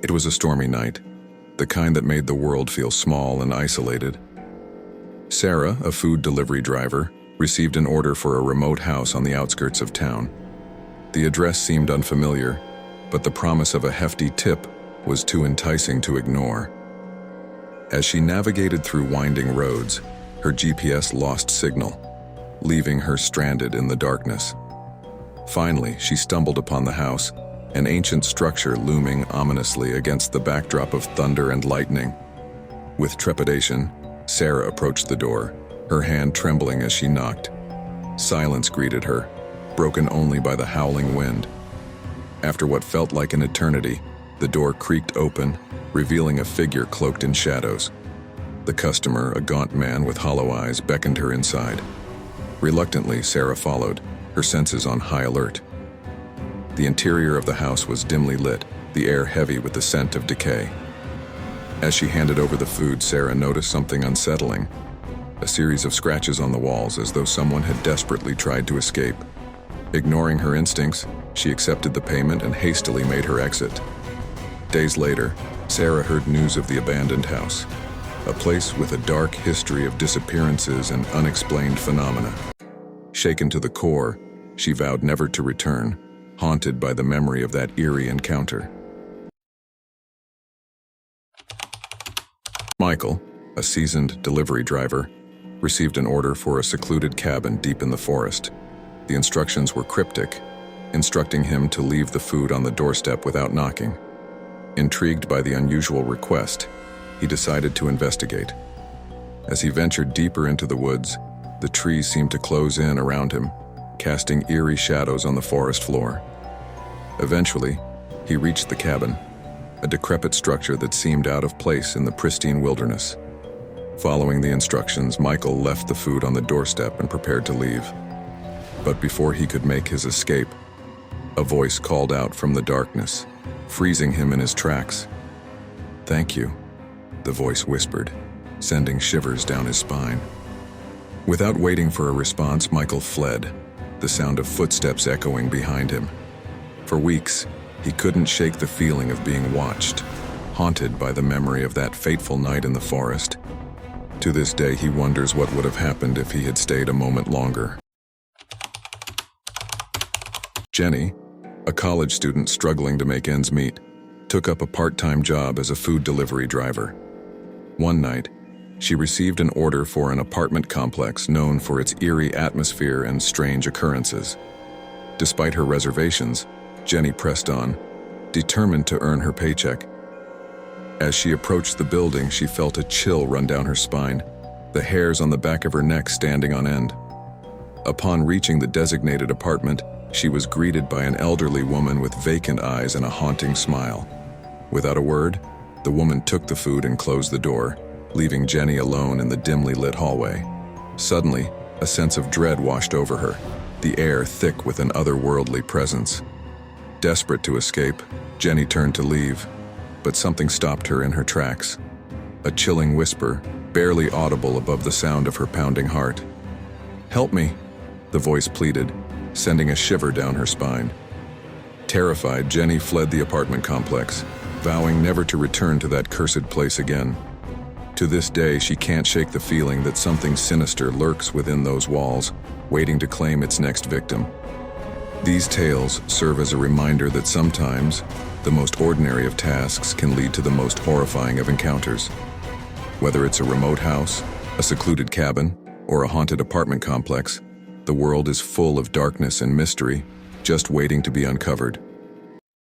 It was a stormy night, the kind that made the world feel small and isolated. Sarah, a food delivery driver, received an order for a remote house on the outskirts of town. The address seemed unfamiliar, but the promise of a hefty tip was too enticing to ignore. As she navigated through winding roads, her GPS lost signal, leaving her stranded in the darkness. Finally, she stumbled upon the house, an ancient structure looming ominously against the backdrop of thunder and lightning. With trepidation, Sarah approached the door, her hand trembling as she knocked. Silence greeted her, broken only by the howling wind. After what felt like an eternity, the door creaked open, revealing a figure cloaked in shadows. The customer, a gaunt man with hollow eyes, beckoned her inside. Reluctantly, Sarah followed, her senses on high alert. The interior of the house was dimly lit, the air heavy with the scent of decay. As she handed over the food, Sarah noticed something unsettling. A series of scratches on the walls, as though someone had desperately tried to escape. Ignoring her instincts, she accepted the payment and hastily made her exit. Days later, Sarah heard news of the abandoned house, a place with a dark history of disappearances and unexplained phenomena. Shaken to the core, she vowed never to return, haunted by the memory of that eerie encounter. Michael, a seasoned delivery driver, received an order for a secluded cabin deep in the forest. The instructions were cryptic, instructing him to leave the food on the doorstep without knocking. Intrigued by the unusual request, he decided to investigate. As he ventured deeper into the woods, the trees seemed to close in around him, casting eerie shadows on the forest floor. Eventually, he reached the cabin, a decrepit structure that seemed out of place in the pristine wilderness. Following the instructions, Michael left the food on the doorstep and prepared to leave. But before he could make his escape, a voice called out from the darkness, freezing him in his tracks. "Thank you," the voice whispered, sending shivers down his spine. Without waiting for a response, Michael fled, the sound of footsteps echoing behind him. For weeks, he couldn't shake the feeling of being watched, haunted by the memory of that fateful night in the forest. To this day, he wonders what would have happened if he had stayed a moment longer. Jenny, a college student struggling to make ends meet, took up a part-time job as a food delivery driver. One night, she received an order for an apartment complex known for its eerie atmosphere and strange occurrences. Despite her reservations, Jenny pressed on, determined to earn her paycheck. As she approached the building, she felt a chill run down her spine, the hairs on the back of her neck standing on end. Upon reaching the designated apartment, she was greeted by an elderly woman with vacant eyes and a haunting smile. Without a word, the woman took the food and closed the door, leaving Jenny alone in the dimly lit hallway. Suddenly, a sense of dread washed over her, the air thick with an otherworldly presence. Desperate to escape, Jenny turned to leave, but something stopped her in her tracks. A chilling whisper, barely audible above the sound of her pounding heart. "Help me," the voice pleaded, sending a shiver down her spine. Terrified, Jenny fled the apartment complex, vowing never to return to that cursed place again. To this day, she can't shake the feeling that something sinister lurks within those walls, waiting to claim its next victim. These tales serve as a reminder that sometimes, the most ordinary of tasks can lead to the most horrifying of encounters. Whether it's a remote house, a secluded cabin, or a haunted apartment complex, the world is full of darkness and mystery, just waiting to be uncovered.